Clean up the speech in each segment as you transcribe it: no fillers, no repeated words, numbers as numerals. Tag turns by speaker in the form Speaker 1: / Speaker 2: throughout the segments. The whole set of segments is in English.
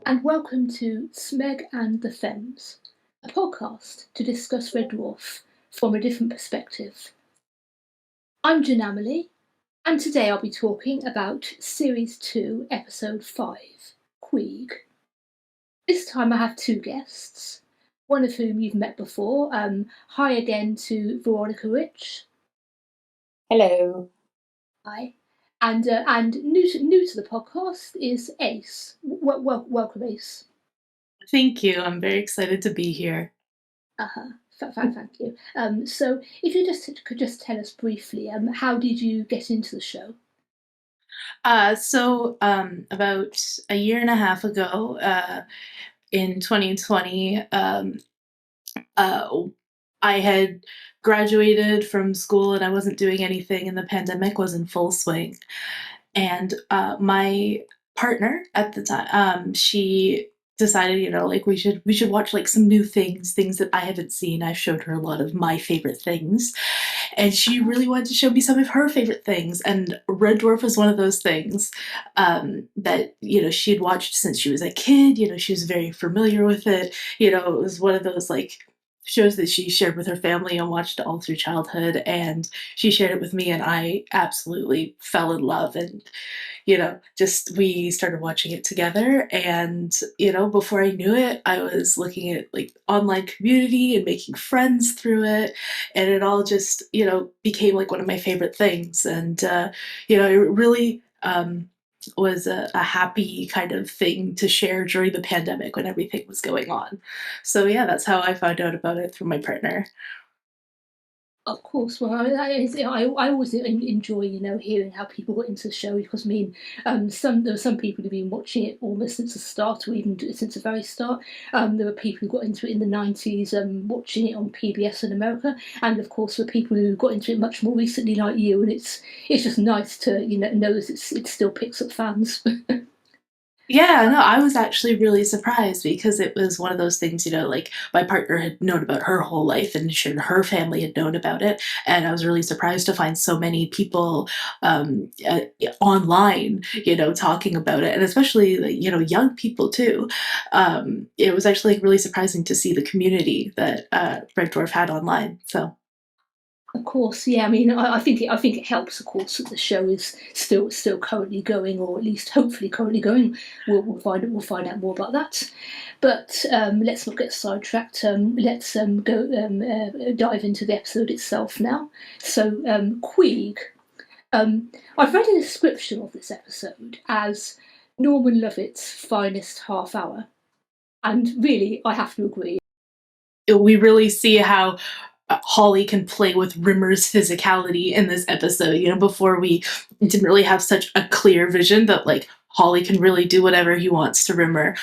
Speaker 1: and welcome to Smeg and the Femmes, a podcast to discuss Red Dwarf from a different perspective. I'm Jan Amelie, and today I'll be talking about Series 2, Episode 5, Queeg. This time I have two guests, one of whom you've met before. Hi again to Veronica Rich.
Speaker 2: Hello.
Speaker 1: Hi. And new to the podcast is Ace. Welcome, Ace.
Speaker 3: Thank you. I'm very excited to be here.
Speaker 1: Thank you. So, if you could just tell us briefly, how did you get into the show?
Speaker 3: About a year and a half ago, in 2020, I had graduated from school and I wasn't doing anything, and the pandemic was in full swing. And my partner at the time, she decided, like we should watch like some new things that I haven't seen. I showed her a lot of my favorite things, and she really wanted to show me some of her favorite things. And Red Dwarf was one of those things that she had watched since she was a kid. She was very familiar with it. It was one of those like shows that she shared with her family and watched all through childhood, and she shared it with me, and I absolutely fell in love. And just we started watching it together, and before I knew it, I was looking at like online community and making friends through it, and it all just became like one of my favorite things. And it really was a happy kind of thing to share during the pandemic when everything was going on. So yeah, that's how I found out about it through my partner.
Speaker 1: Of course, well, I always enjoy, hearing how people got into the show because there were some people who've been watching it almost since the start, or even since the very start. There were people who got into it in the '90s, watching it on PBS in America, and of course, there were people who got into it much more recently, like you. And it's just nice to know that it still picks up fans.
Speaker 3: Yeah, no, I was actually really surprised because it was one of those things, like my partner had known about her whole life and her family had known about it. And I was really surprised to find so many people online, talking about it. And especially, like, young people too. It was actually like, really surprising to see the community that Red Dwarf had online. So.
Speaker 1: Of course, yeah. I mean, I think it helps, of course, that the show is still currently going, or at least hopefully currently going. We'll find out more about that. But let's not get sidetracked. Let's go dive into the episode itself now. So, Queeg. I've read a description of this episode as Norman Lovett's finest half hour, and really, I have to agree.
Speaker 3: We really see how Holly can play with Rimmer's physicality in this episode. Before we didn't really have such a clear vision that like Holly can really do whatever he wants to Rimmer.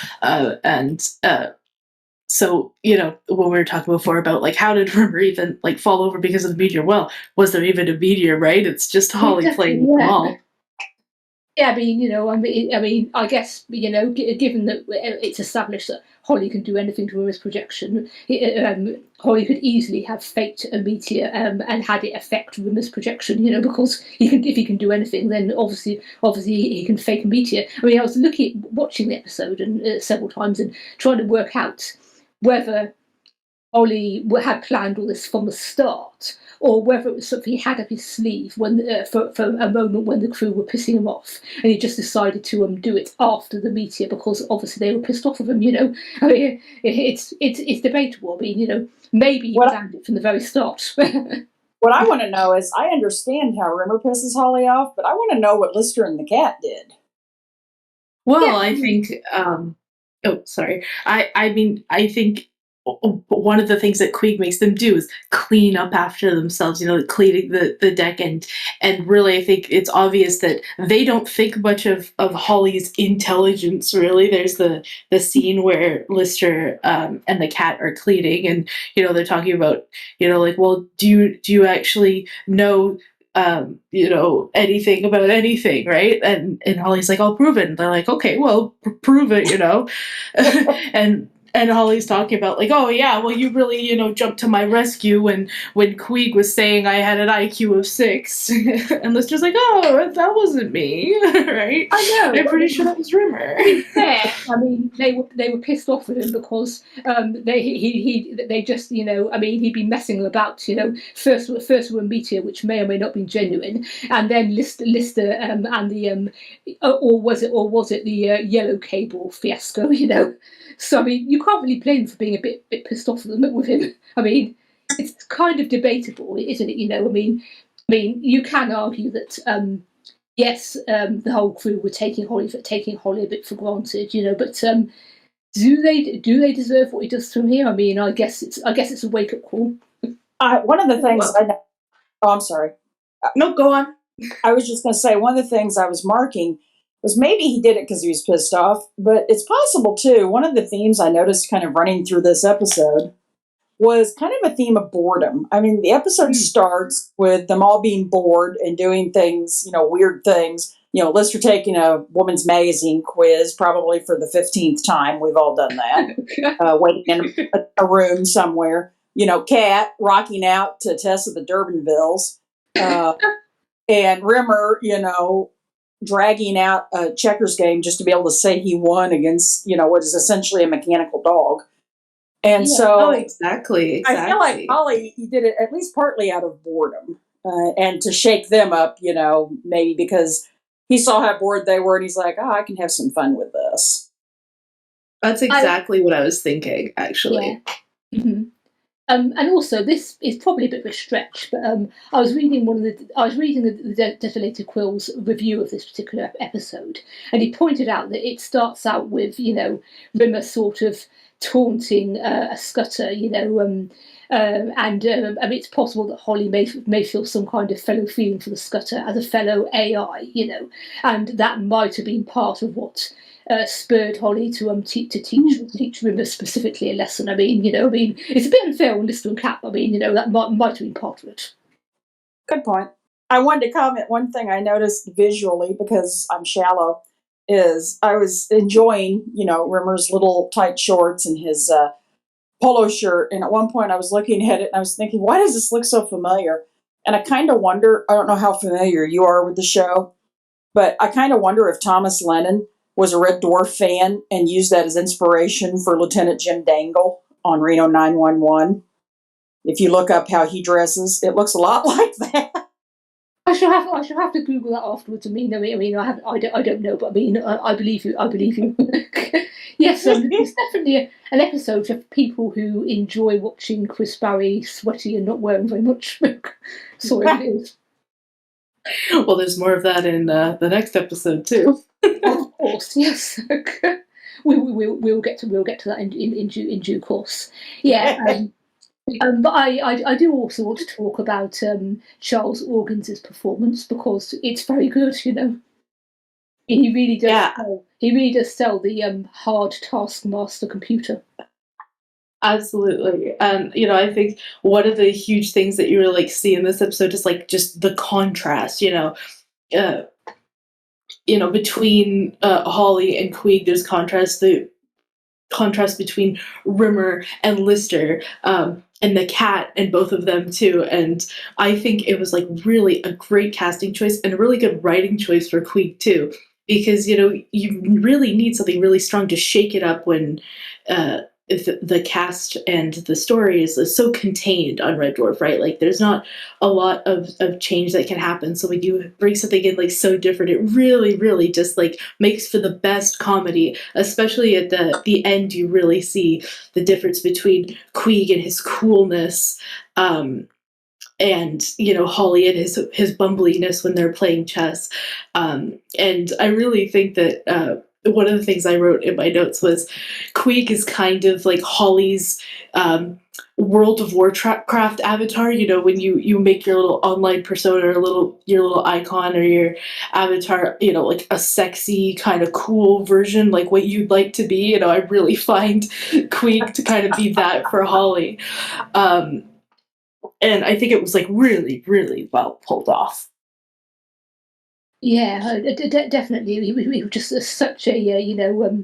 Speaker 3: So, when we were talking before about like how did Rimmer even like fall over because of the meteor? Well, was there even a meteor, right? It's just Holly playing with them all.
Speaker 1: Yeah, I guess, given that it's established that Holly can do anything to his projection, Holly could easily have faked a meteor and had it affect Rimmer's projection, because if he can do anything, then obviously he can fake a meteor. I mean, I was watching the episode and several times and trying to work out whether Holly had planned all this from the start, or whether it was something he had up his sleeve for a moment when the crew were pissing him off, and he just decided to do it after the meteor because obviously they were pissed off of him. I mean, it's debatable. I mean, maybe he planned it from the very start.
Speaker 2: What I want to know is, I understand how Rimmer pisses Holly off, but I want to know what Lister and the cat did.
Speaker 3: Well, yeah. I think. Sorry. I think one of the things that Queeg makes them do is clean up after themselves, cleaning the deck. And really, I think it's obvious that they don't think much of Holly's intelligence, really. There's the scene where Lister and the cat are cleaning, and, they're talking about, like, well, do you actually know anything about anything, right? And Holly's like, I'll prove it. And they're like, okay, well, prove it, and and Holly's talking about like, oh yeah, well you really, jumped to my rescue when Queeg was saying I had an IQ of 6, and Lister's like, oh, that wasn't me, right?
Speaker 1: I know.
Speaker 3: I'm pretty sure that was Rimmer.
Speaker 1: To be fair, I mean, they were pissed off with him because they just, I mean, he'd been messing about, first with a meteor, which may or may not be genuine, and then Lister and the or was it the yellow cable fiasco, So I mean, you can't really blame him for being a bit pissed off with him. I mean, it's kind of debatable, isn't it? I mean, you can argue that. Yes, the whole crew were taking Holly a bit for granted, but do they deserve what he does from here? I mean, I guess it's a wake up call.
Speaker 2: One of the things I know. Oh, I'm sorry.
Speaker 3: No, go on.
Speaker 2: I was just going to say one of the things I was marking was maybe he did it because he was pissed off, but it's possible too. One of the themes I noticed kind of running through this episode was kind of a theme of boredom. I mean, the episode starts with them all being bored and doing things, weird things. Lister taking a woman's magazine quiz, probably for the 15th time. We've all done that. Waiting in a room somewhere. Kat rocking out to Tess of the Durbanvilles. And Rimmer, dragging out a checkers game just to be able to say he won against, what is essentially a mechanical dog. And so,
Speaker 3: exactly.
Speaker 2: I feel like Holly, he did it at least partly out of boredom and to shake them up, maybe because he saw how bored they were and he's like, oh, I can have some fun with this.
Speaker 3: That's exactly what I was thinking, actually.
Speaker 1: Yeah. Mm-hmm. And also, this is probably a bit of a stretch, but I was reading the Desolated Quill's review of this particular episode, and he pointed out that it starts out with Rimmer sort of taunting a Scudder, and I mean, it's possible that Holly may feel some kind of fellow feeling for the Scudder as a fellow AI, and that might have been part of what spurred Holly to teach Rimmer specifically a lesson. I mean, it's a bit unfair on Lister and Cap. I mean, that might have been part of it.
Speaker 2: Good point. I wanted to comment one thing I noticed visually because I'm shallow is I was enjoying, Rimmer's little tight shorts and his polo shirt. And at one point I was looking at it and I was thinking, why does this look so familiar? And I kind of wonder, I don't know how familiar you are with the show, but I kind of wonder if Thomas Lennon was a Red Dwarf fan and used that as inspiration for Lieutenant Jim Dangle on Reno 911. If you look up how he dresses, it looks a lot like that.
Speaker 1: I shall have to Google that afterwards. I don't know, but I mean, I believe you. Yes, it's definitely an episode for people who enjoy watching Chris Barry sweaty and not wearing very much. Sorry, it is.
Speaker 3: Well, there's more of that in the next episode too.
Speaker 1: Of course, yes. We'll get to that in due course. Yeah. But I do also want to talk about Charles Organs' performance because it's very good, He really does.
Speaker 3: Yeah.
Speaker 1: He really does sell the hard Taskmaster computer.
Speaker 3: Absolutely. I think one of the huge things that you really see in this episode is just the contrast, between Holly and Queeg. There's the contrast between Rimmer and Lister, and the cat and both of them too. And I think it was really a great casting choice and a really good writing choice for Queeg too, because you really need something really strong to shake it up when the cast and the story is so contained on Red Dwarf, right? There's not a lot of change that can happen. So when you bring something in so different, it really, really just makes for the best comedy. Especially at the end, you really see the difference between Queeg and his coolness, and Holly and his bumbliness when they're playing chess. And I really think that one of the things I wrote in my notes was Queeg is kind of like Holly's World of Warcraft avatar. When you make your little online persona or your little icon or your avatar, a sexy kind of cool version, like what you'd like to be. I really find Queeg to kind of be that for Holly. And I think it was really, really well pulled off.
Speaker 1: Yeah, definitely. He was just such a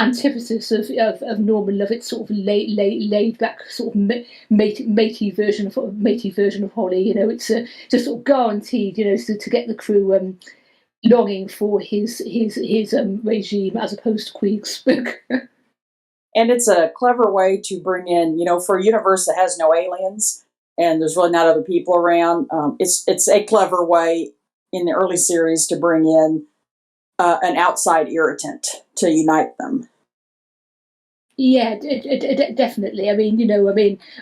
Speaker 1: antithesis of Norman Lovett's sort of laid back sort of matey version of Holly. It's just sort of guaranteed, to get the crew longing for his regime as opposed to Queeg's book.
Speaker 2: And it's a clever way to bring in, for a universe that has no aliens and there's really not other people around. It's a clever way in the early series to bring in an outside irritant to unite them.
Speaker 1: Yeah, definitely.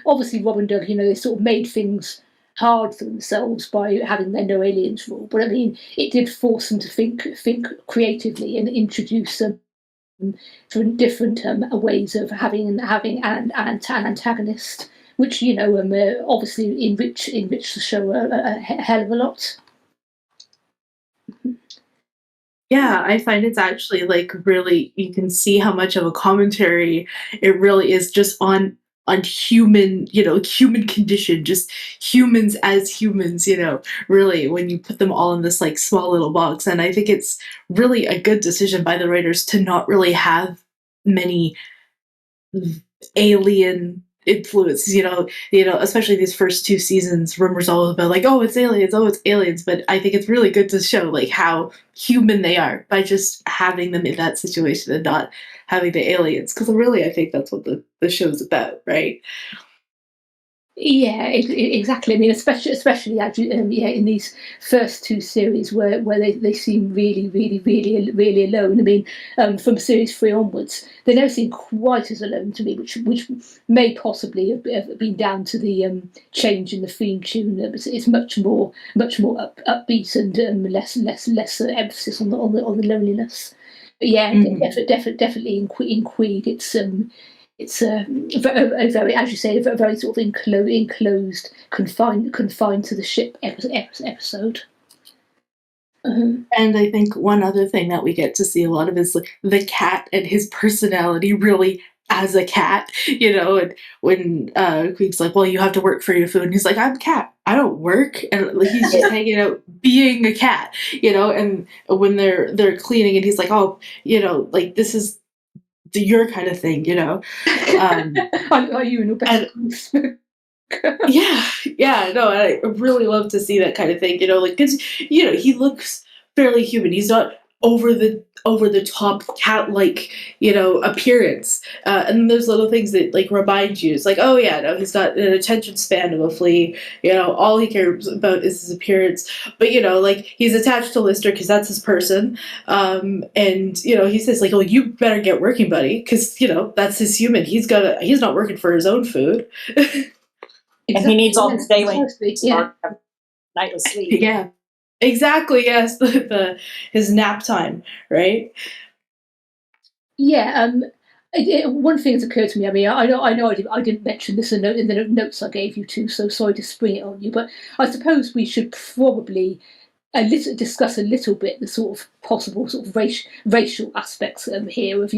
Speaker 1: Obviously Rob and Doug, they sort of made things hard for themselves by having their no aliens rule, but it did force them to think creatively and introduce different ways of having an antagonist, which obviously enrich the show a hell of a lot.
Speaker 3: Yeah, I find it's actually like really, you can see how much of a commentary it really is just on human, human condition, just humans as humans, really, when you put them all in this like small little box. And I think it's really a good decision by the writers to not really have many alien influences, especially these first two seasons. Rumors all about like, oh, it's aliens, but I think it's really good to show like how human they are by just having them in that situation and not having the aliens, because really I think that's what the show's about, right?
Speaker 1: Yeah, exactly. Especially in these first two series where they seem really, really, really, really alone. From series 3 onwards, they never seem quite as alone to me, which may possibly have been down to the change in the theme tune. It's much more upbeat and less emphasis on the loneliness. But yeah, definitely in Queeg, it's a very, as you say, a very sort of enclosed, confined to the ship episode.
Speaker 3: And I think one other thing that we get to see a lot of is like the cat and his personality really as a cat, and when Queeg's like, well, you have to work for your food, and he's like, I'm a cat, I don't work, and like he's just hanging out being a cat, and when they're cleaning and he's like, oh, like this is your kind of thing,
Speaker 1: Are you in your best?
Speaker 3: yeah, no, I really love to see that kind of thing, like because he looks fairly human. He's not over the top cat like appearance, and there's little things that like remind you. It's like, oh yeah, no, he's got an attention span of a flea. All he cares about is his appearance. But like he's attached to Lister because that's his person, and he says like, oh, you better get working, buddy, because that's his human. He's not working for his own food.
Speaker 2: And he needs all his daily
Speaker 3: nightly sleep. Yeah, exactly. Yes, his nap time, right?
Speaker 1: Yeah. One thing that's occurred to me. I know I didn't mention this in the notes I gave you too. So sorry to spring it on you, but I suppose we should probably discuss a little bit the sort of possible sort of racial aspects here of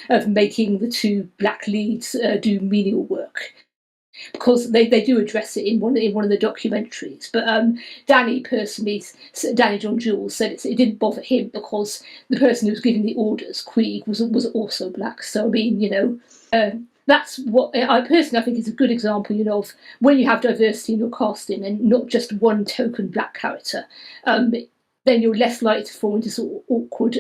Speaker 1: of making the two black leads do menial work, because they do address it in one of the documentaries. But Danny John Jules said it didn't bother him because the person who was giving the orders, Queeg, was also black. So that's what I personally think is a good example, of when you have diversity in your casting and not just one token black character. Then you're less likely to fall into sort of awkward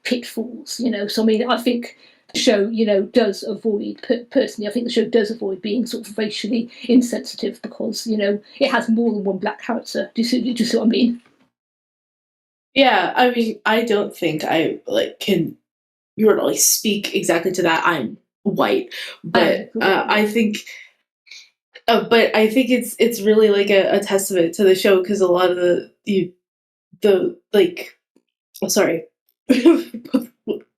Speaker 1: pitfalls. So I think the show, does avoid, personally, I think the show does avoid being sort of racially insensitive because, it has more than one black character. Do you see what I mean?
Speaker 3: Yeah, I don't think I can really speak exactly to that. I'm white, but I think. But I think it's really like a testament to the show, because a lot of the like, oh, sorry,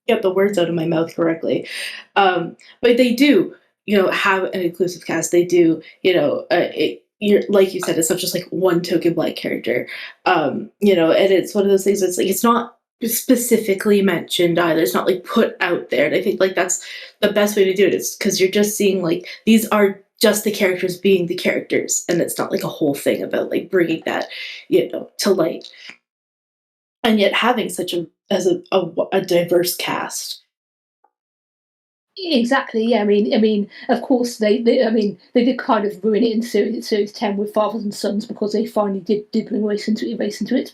Speaker 3: get the words out of my mouth correctly. But they do, have an inclusive cast. They do, you're like you said, it's not just like one token black character. And it's one of those things that's like, it's not specifically mentioned either. It's not like put out there. And I think like that's the best way to do it, is because you're just seeing like these are just the characters being the characters, and it's not like a whole thing about like bringing that to light, and yet having such a diverse cast.
Speaker 1: Exactly. Yeah. I mean, of course, they did kind of ruin it in series 10 with fathers and sons because they finally did bring race into it.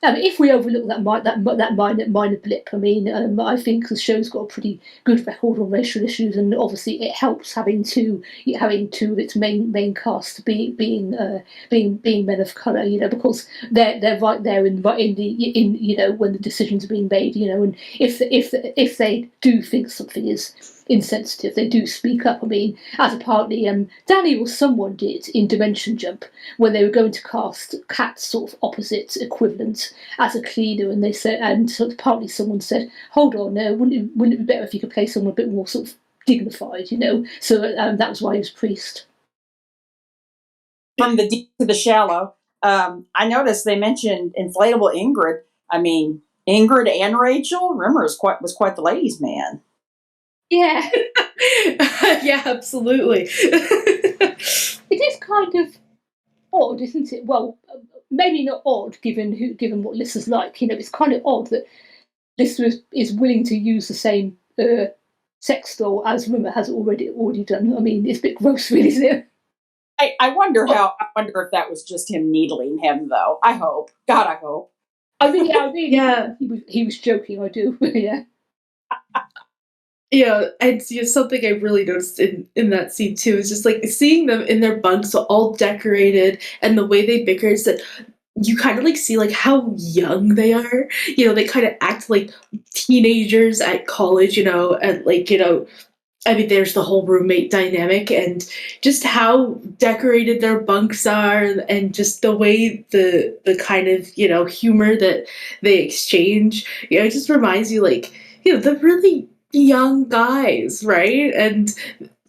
Speaker 1: But if we overlook that minor blip, I think the show's got a pretty good record on racial issues, and obviously it helps having two of its main cast being men of color, because they're right there in when the decisions are being made, and if they do think something is insensitive, they do speak up. As apparently Danny or someone did in Dimension Jump when they were going to cast Kat's sort of opposite equivalent as a cleaner, and they said, and sort of partly someone said, "Hold on, no, wouldn't it be better if you could play someone a bit more sort of dignified, So that was why he was priest."
Speaker 2: From the deep to the shallow, I noticed they mentioned inflatable Ingrid. Ingrid and Rachel Rimmer was quite the ladies' man.
Speaker 1: Yeah,
Speaker 3: Yeah, absolutely.
Speaker 1: it is kind of odd, isn't it? Well, maybe not odd given what Lissa's like. It's kind of odd that Lissa is willing to use the same sex doll as Rimmer has already done. It's a bit gross, really, isn't it?
Speaker 2: I wonder if that was just him needling him, though. I hope. God, I hope.
Speaker 3: Yeah.
Speaker 1: He was joking. I do. Yeah.
Speaker 3: Yeah, and something I really noticed in that scene too is just like seeing them in their bunks all decorated and the way they bicker is that you kind of like see like how young they are. They kind of act like teenagers at college, and like, there's the whole roommate dynamic and just how decorated their bunks are and just the way the kind of, humor that they exchange. It just reminds you like, the really young guys, right? And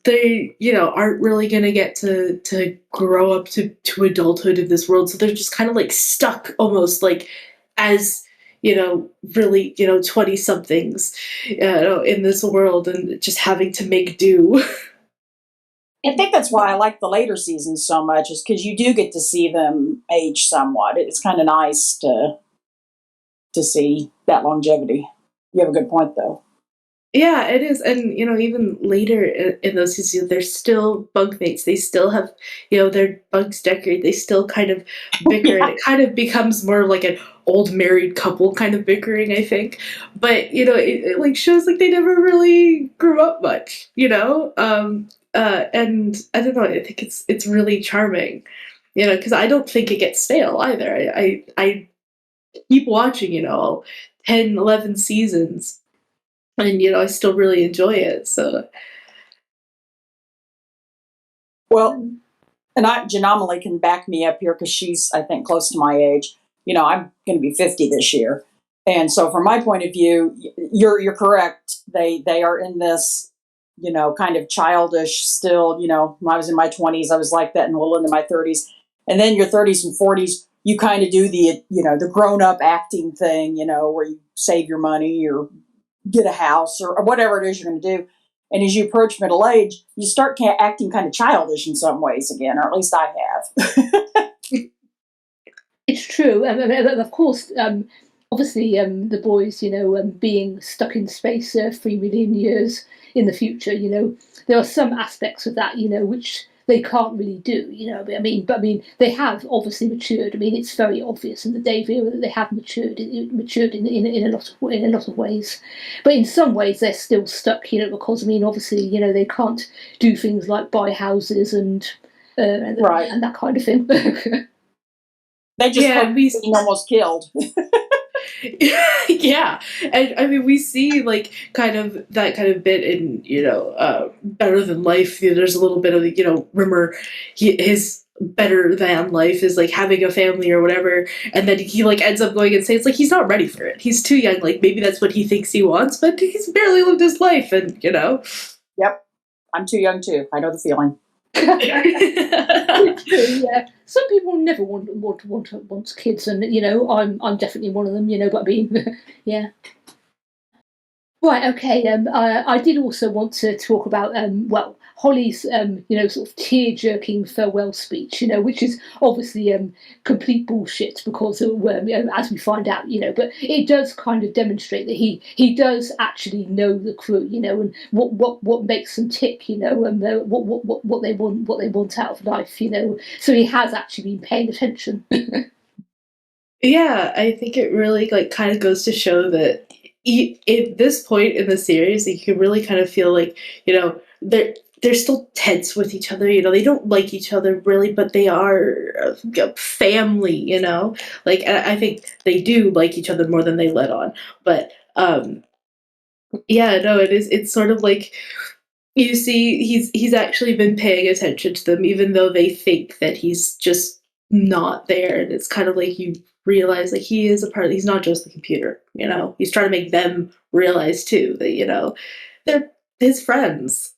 Speaker 3: they, aren't really gonna get to grow up to adulthood in this world. So they're just kind of like stuck almost like as really, 20 somethings, in this world and just having to make do.
Speaker 2: I think that's why I like the later seasons so much, is because you do get to see them age somewhat. It's kind of nice to see that longevity. You have a good point, though.
Speaker 3: Yeah, it is. And, even later in those seasons, they're still bunkmates. They still have, their bunks decorated. They still kind of bicker. And
Speaker 2: Yeah.
Speaker 3: it kind of becomes more like an old married couple kind of bickering, I think. But, it like shows like they never really grew up much, and I don't know, I think it's really charming, because I don't think it gets stale either. I keep watching, 10, 11 seasons and I still really enjoy it. So
Speaker 2: Well, and Janamali can back me up here because she's, I think, close to my age. I'm going to be 50 this year, and so from my point of view, you're correct. They are in this, kind of childish still. When I was in my 20s, I was like that, and a little into my 30s, and then your 30s and 40s, you kind of do the grown up acting thing, where you save your money or get a house or whatever it is you're going to do. And as you approach middle age, you start acting kind of childish in some ways again, or at least I have.
Speaker 1: It's true, and of course, obviously, the boys, being stuck in space 3 million years in the future, there are some aspects of that, which they can't really do, but they have obviously matured. It's very obvious in the Dave era that they have matured in a lot of ways, but in some ways they're still stuck, because obviously, they can't do things like buy houses
Speaker 2: Right.
Speaker 1: and that kind of thing.
Speaker 2: They just being almost killed.
Speaker 3: Yeah, and we see like kind of that kind of bit in Better Than Life. There's a little bit of Rimmer, his better than life is like having a family or whatever, and then he like ends up going and saying it's like he's not ready for it. He's too young. Like maybe that's what he thinks he wants, but he's barely lived his life, and
Speaker 2: Yep, I'm too young too. I know the feeling.
Speaker 1: Yeah, some people never want kids, and I'm definitely one of them. But yeah. Right. Okay. I did also want to talk about Holly's, sort of tear-jerking farewell speech, which is obviously complete bullshit because as we find out, but it does kind of demonstrate that he does actually know the crew, and what makes them tick, and what they want out of life, So he has actually been paying attention.
Speaker 3: Yeah, I think it really like kind of goes to show that at this point in the series, you can really kind of feel like they're still tense with each other. They don't like each other really, but they are a family. Like I think they do like each other more than they let on. But yeah, no, it is. It's sort of like you see he's actually been paying attention to them, even though they think that he's just not there. And it's kind of like you realize like he is a part. He's not just the computer. He's trying to make them realize too that they're his friends.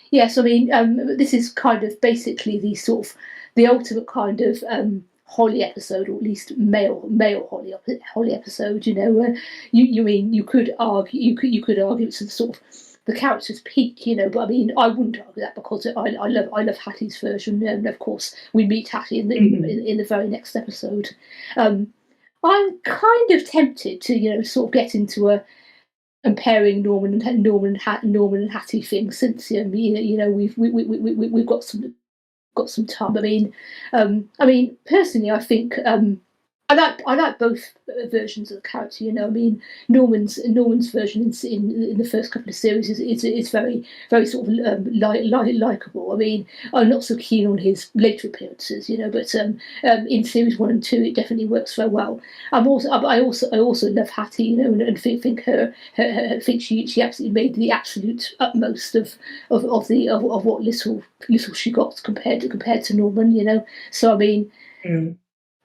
Speaker 1: Yes, I mean, this is kind of basically the ultimate kind of Holly episode, or at least male Holly episode. You could argue it's the sort of the character's peak, but I mean, I wouldn't argue that because I love Hattie's version, and of course we meet Hattie in the very next episode. I'm kind of tempted to sort of get into a comparing Norman and Hattie thing since we've got some time. I mean, personally, I think I like both versions of the character. I mean, Norman's version in the first couple of series is very very sort of likable. I mean, I'm not so keen on his later appearances, but in series 1 and 2, it definitely works very well. I also love Hattie, and think think she absolutely made the absolute utmost of what little she got compared to Norman. So I mean.
Speaker 3: Mm.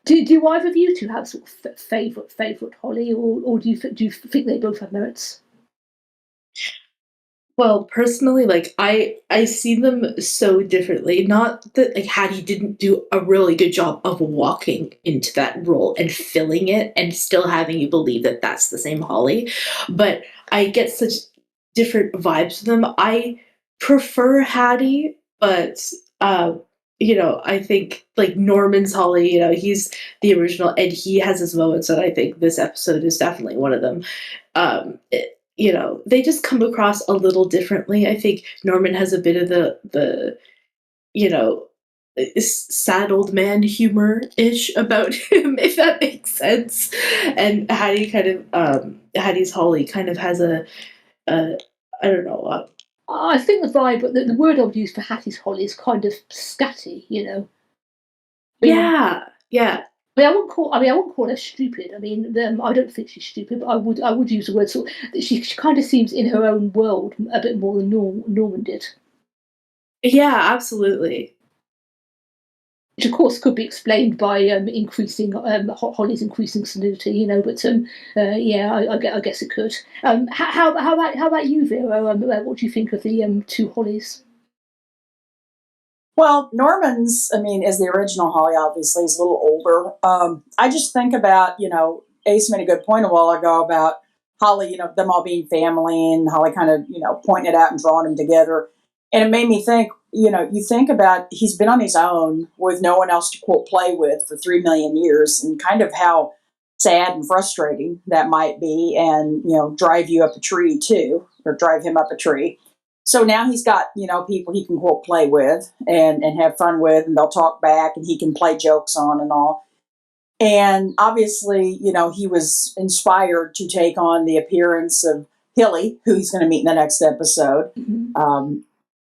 Speaker 1: Do either of you two have sort of favourite Holly, or do you think they both have merits?
Speaker 3: Well, personally, like I see them so differently. Not that like Hattie didn't do a really good job of walking into that role and filling it and still having you believe that that's the same Holly, but I get such different vibes from them. I prefer Hattie, but I think like Norman's Holly, he's the original and he has his moments, and I think this episode is definitely one of them. They just come across a little differently. I think Norman has a bit of the you know sad old man humor ish about him, if that makes sense. And Hattie's Holly kind of has a I don't know.
Speaker 1: I think the vibe, the word I would use for Hattie's Holly is kind of scatty.
Speaker 3: Yeah, yeah.
Speaker 1: I wouldn't call her stupid. I mean, I don't think she's stupid, but I would use the word sort. She kind of seems in her own world a bit more than Norman did.
Speaker 3: Yeah, absolutely.
Speaker 1: Which of course could be explained by increasing Holly's increasing solidity, But yeah, I guess it could. How about you, Vera? What do you think of the two Hollies?
Speaker 2: Well, Norman's, I mean, is the original Holly, obviously, is a little older. I just think about, Ace made a good point a while ago about Holly, them all being family, and Holly kind of, pointing it out and drawing them together. And it made me think, you think about he's been on his own with no one else to, quote, play with for 3 million years, and kind of how sad and frustrating that might be, and, drive you up a tree too, or drive him up a tree. So now he's got, people he can, quote, play with and have fun with, and they'll talk back, and he can play jokes on and all. And obviously, he was inspired to take on the appearance of Hilly, who he's going to meet in the next episode,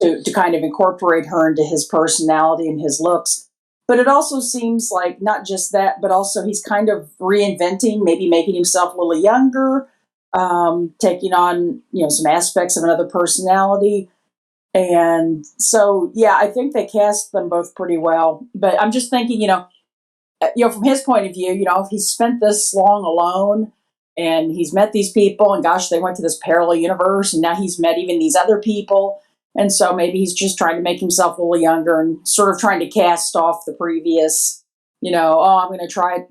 Speaker 2: to kind of incorporate her into his personality and his looks. But it also seems like not just that, but also he's kind of reinventing, maybe making himself a little younger, taking on, some aspects of another personality. And so, yeah, I think they cast them both pretty well. But I'm just thinking, from his point of view, if he's spent this long alone and he's met these people, and gosh, they went to this parallel universe, and now he's met even these other people. And so maybe he's just trying to make himself a little younger and sort of trying to cast off the previous, I'm going to try,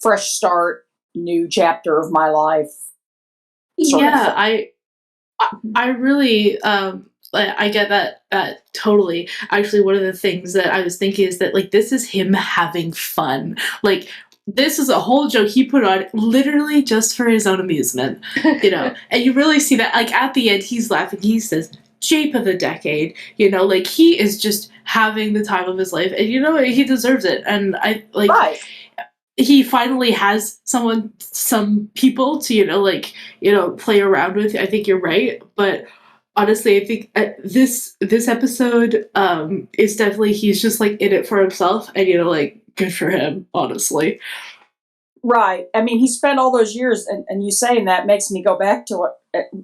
Speaker 2: fresh start, new chapter of my life.
Speaker 3: Yeah, I really I get that totally. Actually, one of the things that I was thinking is that, like, this is him having fun. Like, this is a whole joke he put on literally just for his own amusement, and you really see that, like, at the end, he's laughing. He says, "Jape of the decade," like, he is just having the time of his life, and he deserves it. And I like.
Speaker 2: Right.
Speaker 3: He finally has some people to play around with. I think you're right, but honestly, I think this episode is definitely, he's just like in it for himself, and like, good for him, honestly.
Speaker 2: Right. I mean, he spent all those years, and you saying that makes me go back to what,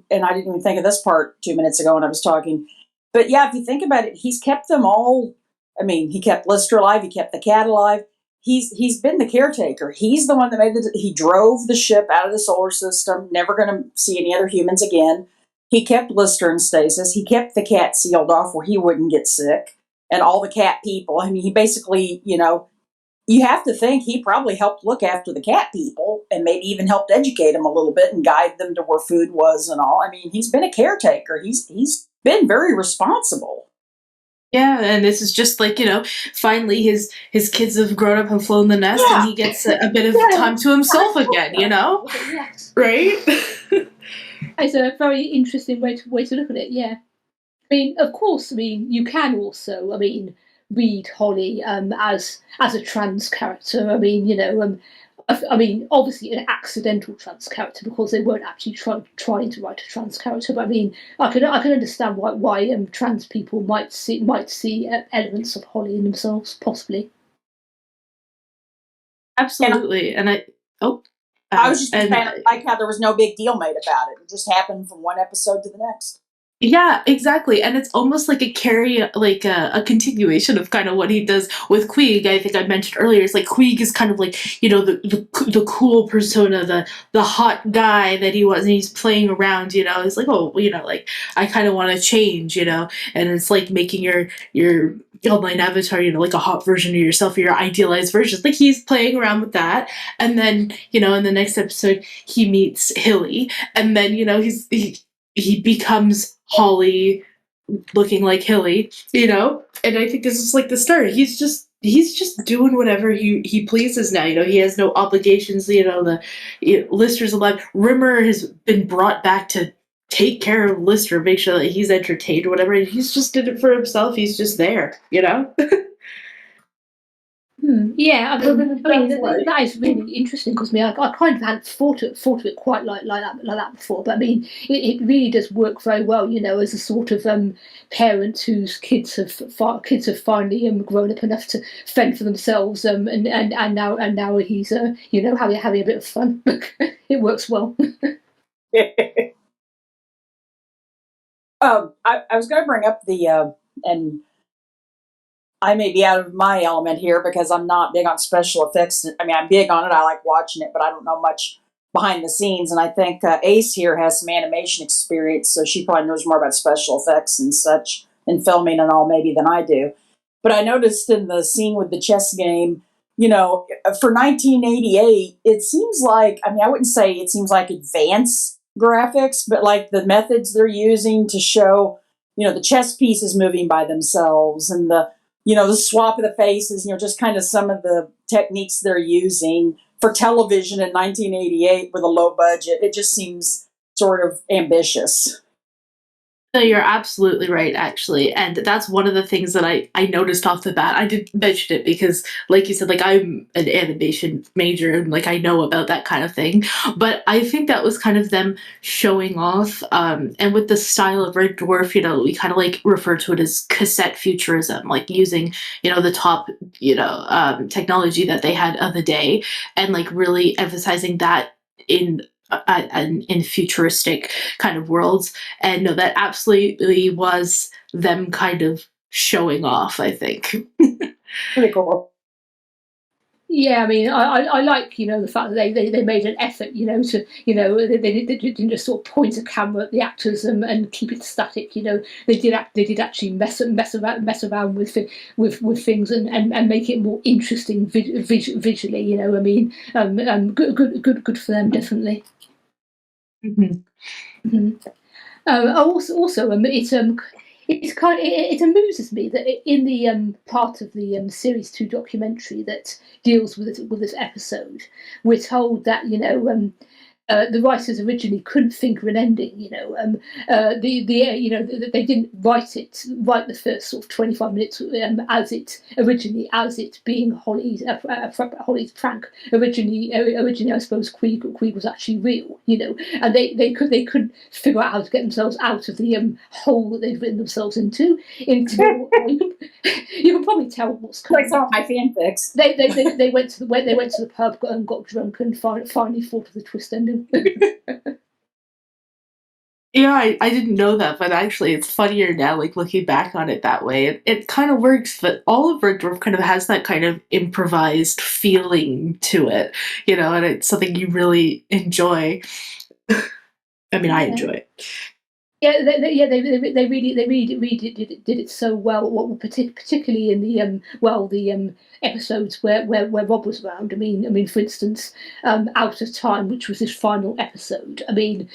Speaker 2: and I didn't even think of this part 2 minutes ago when I was talking. But yeah, if you think about it, he's kept them all. I mean, he kept Lister alive. He kept the cat alive. He's been the caretaker. He's the one that he drove the ship out of the solar system. Never going to see any other humans again. He kept Lister in stasis. He kept the cat sealed off where he wouldn't get sick, and all the cat people. I mean, he basically, you have to think he probably helped look after the cat people and maybe even helped educate them a little bit and guide them to where food was and all. I mean, he's been a caretaker. He's been very responsible.
Speaker 3: Yeah, and this is just like, finally his kids have grown up and flown the nest, and he gets a bit of time to himself again,
Speaker 1: Yes.
Speaker 3: Right?
Speaker 1: It's a very interesting way to look at it, yeah. I mean, of course, you can also, read Holly as a trans character. Obviously an accidental trans character because they weren't actually trying to write a trans character. But I can understand why trans people might see elements of Holly in themselves, possibly.
Speaker 3: Absolutely, and I
Speaker 2: was just saying, I like how there was no big deal made about it. It just happened from one episode to the next.
Speaker 3: Yeah, exactly, and it's almost like a continuation of kind of what he does with Queeg. I think I mentioned earlier. It's like Queeg is kind of like the cool persona, the hot guy that he was, and he's playing around. It's like, oh, like, I kind of want to change, and it's like making your online avatar, like a hot version of yourself, or your idealized version. Like, he's playing around with that, and then in the next episode he meets Hilly, and then he becomes Holly looking like Hilly, and I think this is like the start. He's just doing whatever he pleases now. He has no obligations. Lister's alive. Rimmer has been brought back to take care of Lister, make sure that he's entertained, whatever. And he's just did it for himself. He's just there,
Speaker 1: Yeah, that is really interesting because I kind of hadn't thought of it quite like that before. But it really does work very well, as a sort of parent whose kids have finally grown up enough to fend for themselves, and now he's having a bit of fun. It works well.
Speaker 2: I was going to bring up and I may be out of my element here because I'm not big on special effects. I mean, I'm big on it. I like watching it, but I don't know much behind the scenes. And I think Ace here has some animation experience, so she probably knows more about special effects and such and filming and all maybe than I do. But I noticed in the scene with the chess game, for 1988, it seems like, I wouldn't say it seems like advanced graphics, but like the methods they're using to show, the chess pieces moving by themselves and the swap of the faces, just kind of some of the techniques they're using for television in 1988 with a low budget. It just seems sort of ambitious.
Speaker 3: No, you're absolutely right, actually. And that's one of the things that I noticed off the bat. I did mention it because, like you said, like, I'm an animation major and like I know about that kind of thing. But I think that was kind of them showing off. And with the style of Red Dwarf, we kind of like refer to it as cassette futurism, like using, the top, technology that they had of the day and like really emphasizing that in futuristic kind of worlds. And no, that absolutely was them kind of showing off, I think.
Speaker 2: Pretty cool.
Speaker 1: Yeah, I like the fact that they made an effort, to they didn't just sort of point a camera at the actors and keep it static. They did actually mess around with things and make it more interesting visually. Good for them, definitely.
Speaker 3: Mm-hmm.
Speaker 1: Mm-hmm. Also, it amuses me that in the part of the Series 2 documentary that deals with this episode, we're told that the writers originally couldn't think of an ending. They didn't write the first sort of 25 minutes as it being Holly's prank. Originally, I suppose Queeg was actually real. And they couldn't figure out how to get themselves out of the hole that they'd written themselves into. Until you can probably tell what's coming.
Speaker 2: Like some of my fanfics.
Speaker 1: They went to the pub and got drunk and finally thought of the twist ending.
Speaker 3: Yeah, I didn't know that, but actually it's funnier now, like looking back on it that way. It kind of works, but all of Red Dwarf kind of has that kind of improvised feeling to it, and it's something you really enjoy. I mean, I enjoy it.
Speaker 1: Yeah, they really did it so well. Particularly in the episodes where Rob was around. I mean, for instance, Out of Time, which was his final episode. I mean,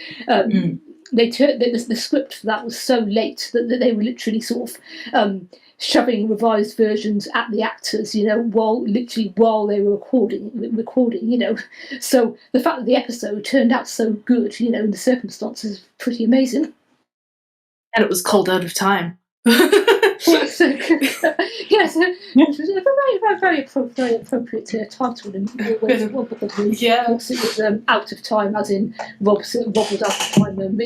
Speaker 1: they turned the script for that was so late that they were literally sort of shoving revised versions at the actors, while they were recording. So the fact that the episode turned out so good, in the circumstances, is pretty amazing.
Speaker 3: And it was called Out of Time.
Speaker 1: Yes, it was a very appropriate title.
Speaker 3: Yeah.
Speaker 1: It was Out of Time, as in Rob was out of time with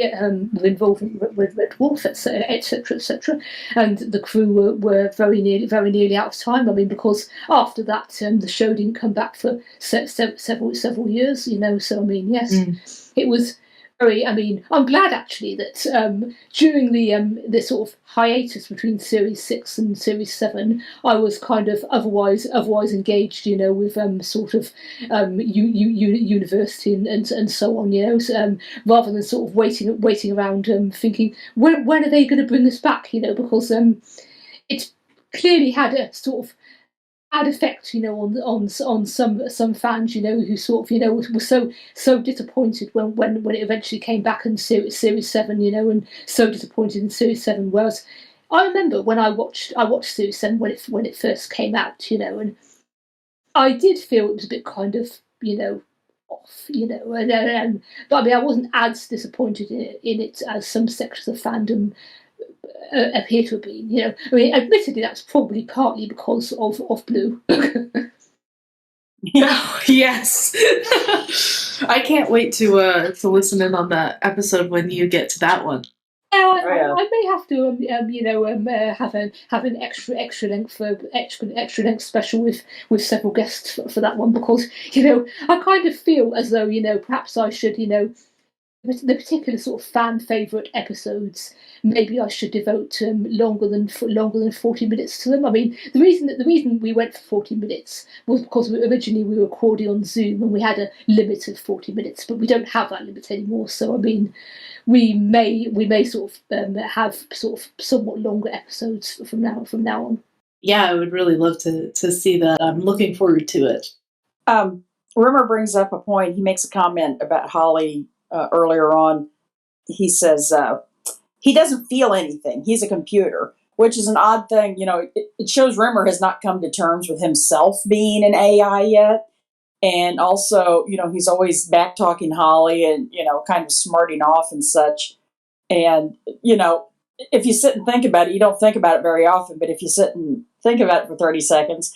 Speaker 1: involvement with Red Dwarf, etc. And the crew were very nearly out of time. I mean, because after that, the show didn't come back for several years. So I mean, yes, it was. I'm glad actually that during the sort of hiatus between Series 6 and Series 7, I was kind of otherwise engaged, with sort of university and so on, rather than sort of waiting around thinking when are they going to bring us back, because it clearly had a sort of effect, on some fans, who sort of, were so disappointed when it eventually came back in Series 7, and so disappointed in Series 7. Whereas I remember when I watched Series 7 when it first came out, and I did feel it was a bit kind of, off, but I mean I wasn't as disappointed in it as some sections of fandom appear to have been. I mean, admittedly, that's probably partly because of Blue.
Speaker 3: Yes. I can't wait to listen in on that episode when you get to that one.
Speaker 1: I may have to, have an extra length special with several guests for that one, because I kind of feel as though perhaps I should the particular sort of fan favourite episodes, maybe I should devote longer than 40 minutes to them. I mean, the reason we went for 40 minutes was because originally we were recording on Zoom and we had a limit of 40 minutes, but we don't have that limit anymore. So I mean, we may sort of have sort of somewhat longer episodes from now on.
Speaker 3: Yeah, I would really love to see that. I'm looking forward to it.
Speaker 2: Rimmer brings up a point. He makes a comment about Holly earlier on. He says he doesn't feel anything. He's a computer, which is an odd thing. It shows Rimmer has not come to terms with himself being an AI yet. And also, he's always back talking Holly and, kind of smarting off and such. And, if you sit and think about it, you don't think about it very often, but if you sit and think about it for 30 seconds,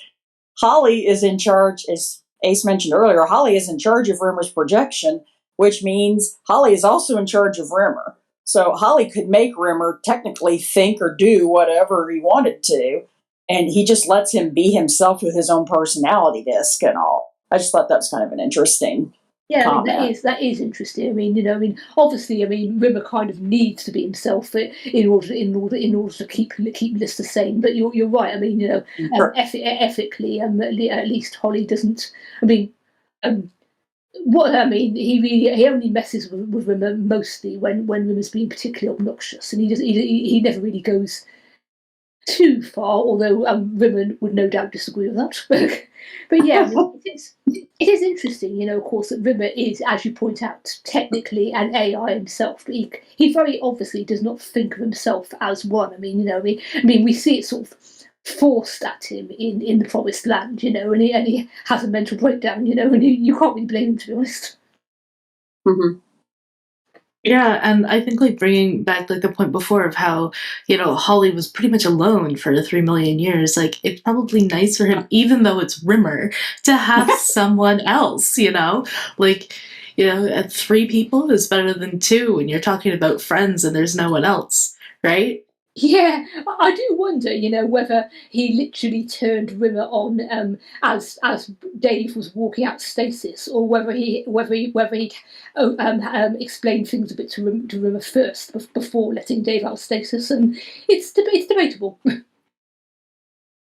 Speaker 2: Holly is in charge, as Ace mentioned earlier, Holly is in charge of Rimmer's projection, which means Holly is also in charge of Rimmer. So Holly could make Rimmer technically think or do whatever he wanted to, and he just lets him be himself with his own personality disc and all. I just thought that was kind of an interesting comment.
Speaker 1: I mean, that is interesting. I mean, obviously, Rimmer kind of needs to be himself in order to keep Lister sane. But you're right. I mean, ethically, at least Holly doesn't. I mean, he only messes with Rimmer mostly when Rimmer's being particularly obnoxious, and he never really goes too far, although women would no doubt disagree with that. But yeah, I mean, it is interesting, of course, that Rimmer is, as you point out, technically an AI himself, but he very obviously does not think of himself as one. I mean, we see it sort of forced at him in the Promised Land, and he has a mental breakdown, and you can't really blame him, to be honest.
Speaker 2: Mm-hmm.
Speaker 3: Yeah, and I think like bringing back like the point before of how Holly was pretty much alone for 3 million years. Like it's probably nice for him, even though it's Rimmer, to have someone else. Like at 3 people is better than 2 when you're talking about friends and there's no one else, right?
Speaker 1: Yeah, I do wonder, whether he literally turned Rimmer on as Dave was walking out stasis, or whether he explained things a bit to Rimmer first before letting Dave out stasis, and it's debatable.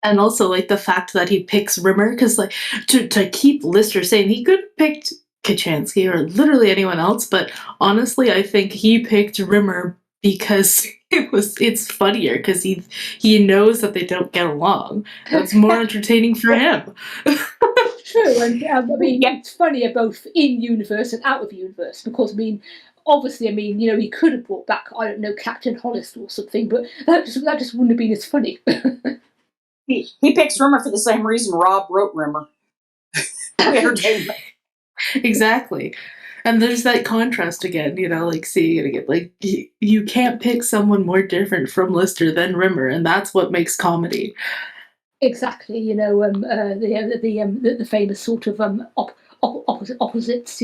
Speaker 3: And also like the fact that he picks Rimmer because like to keep Lister sane, he could have picked Kachansky or literally anyone else, but honestly, I think he picked Rimmer because it's funnier because he knows that they don't get along. That's more entertaining for him.
Speaker 1: True, and it's funnier both in universe and out of universe because obviously, he could have brought back, I don't know, Captain Hollister or something, but that just wouldn't have been as funny.
Speaker 2: He picks Rimmer for the same reason Rob wrote Rimmer. Entertainment.
Speaker 3: Exactly. And there's that contrast again, like seeing it again. Like you can't pick someone more different from Lister than Rimmer, and that's what makes comedy.
Speaker 1: Exactly, the famous sort of opposites.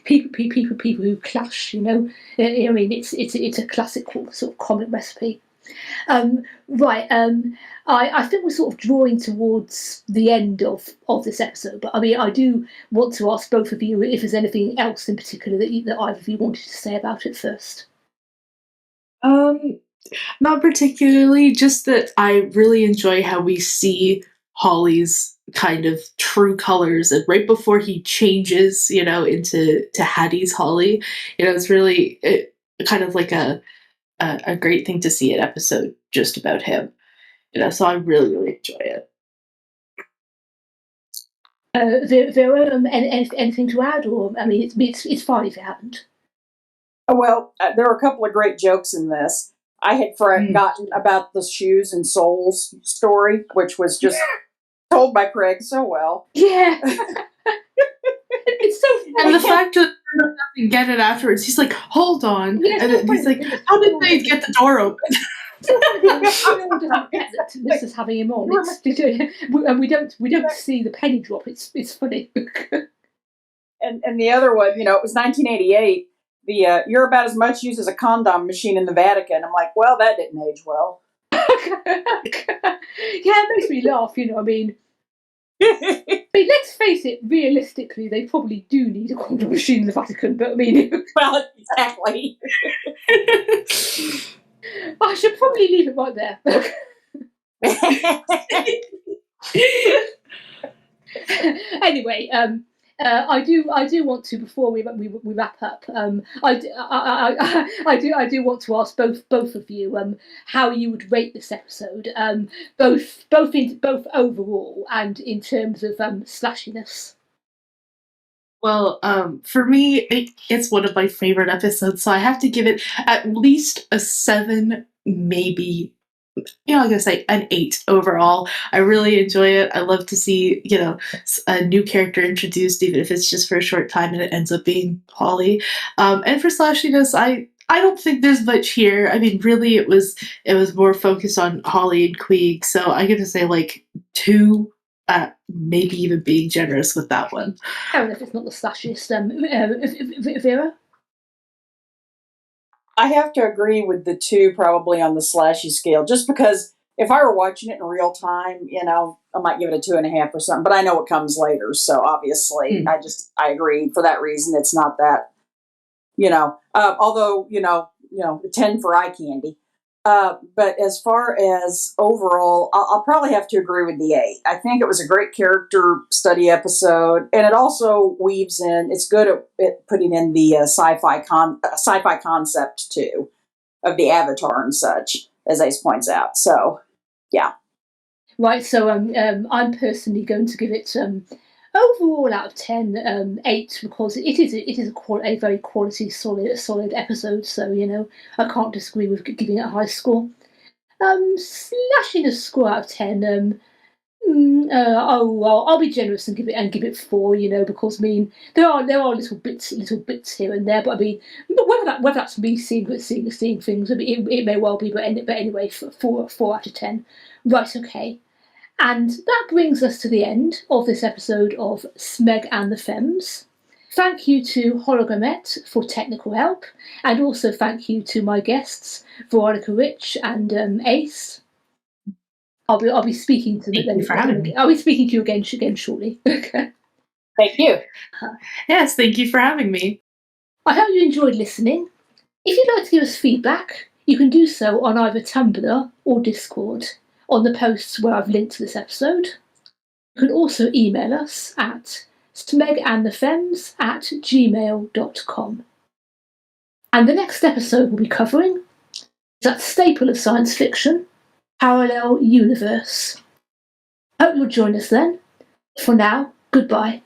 Speaker 1: People who clash. It's a classic sort of comic recipe. Right. I think we're sort of drawing towards the end of this episode, but I do want to ask both of you if there's anything else in particular that either of you wanted to say about it first.
Speaker 3: Not particularly, just that I really enjoy how we see Holly's kind of true colors, and right before he changes, into Hattie's Holly, it's really kind of like a great thing to see an episode just about him. So I really, really enjoy it.
Speaker 1: Vera, anything to add, or it's fine if you haven't.
Speaker 2: Well, there are a couple of great jokes in this. I had forgotten about the shoes and soles story, which was just told by Craig so well.
Speaker 1: Yeah. It's so funny.
Speaker 3: And the fact that he doesn't get it afterwards, he's like, hold on.
Speaker 1: Yeah,
Speaker 3: and he's like, how did they get the door open?
Speaker 1: This is having him on, and we don't see the penny drop. It's funny.
Speaker 2: And the other one, it was 1988. You're about as much use as a condom machine in the Vatican. I'm like, well, that didn't age well.
Speaker 1: Yeah, it makes me laugh. Let's face it. Realistically, they probably do need a condom machine in the Vatican. But
Speaker 2: well, exactly.
Speaker 1: I should probably leave it right there. Anyway, I do want to, before we wrap up. I do want to ask both of you how you would rate this episode, both overall and in terms of slashiness.
Speaker 3: Well, for me, it's one of my favorite episodes, so I have to give it at least a 7, maybe, I'm going to say an 8 overall. I really enjoy it. I love to see, a new character introduced, even if it's just for a short time and it ends up being Holly. And for slashiness, I don't think there's much here. Really, it was more focused on Holly and Queeg, so I get to say like 2. Maybe even being generous with that one.
Speaker 1: Fair enough, it's not the slashiest. Vera?
Speaker 2: I have to agree with the 2 probably on the slashy scale, just because if I were watching it in real time, I might give it a 2.5 or something, but I know what comes later. So obviously I agree for that reason. It's not that, although, 10 for eye candy. But as far as overall, I'll probably have to agree with the 8. I think it was a great character study episode, and it also weaves in. It's good at putting in the sci-fi concept too, of the Avatar and such. as Ace points out. So, yeah.
Speaker 1: Right, so I'm personally going to give it overall out of 10, 8, because it is a very quality, solid episode. So I can't disagree with giving it a high score. Slashing a score out of 10. I'll be generous and give it 4. Because there are little bits here and there, but whether that's me seeing things, it may well be. But anyway, 4 out of 10. Right, okay. And that brings us to the end of this episode of Smeg and the Femmes. Thank you to Hologramet for technical help, and also thank you to my guests, Veronica Rich and Ace. I'll be speaking to them. I'll be speaking to you again shortly.
Speaker 2: Thank you.
Speaker 3: Yes, thank you for having me.
Speaker 1: I hope you enjoyed listening. If you'd like to give us feedback, you can do so on either Tumblr or Discord, on the posts where I've linked to this episode. You can also email us at smegandthefemmes@gmail.com. And the next episode we'll be covering is that staple of science fiction, Parallel Universe. Hope you'll join us then. For now, goodbye.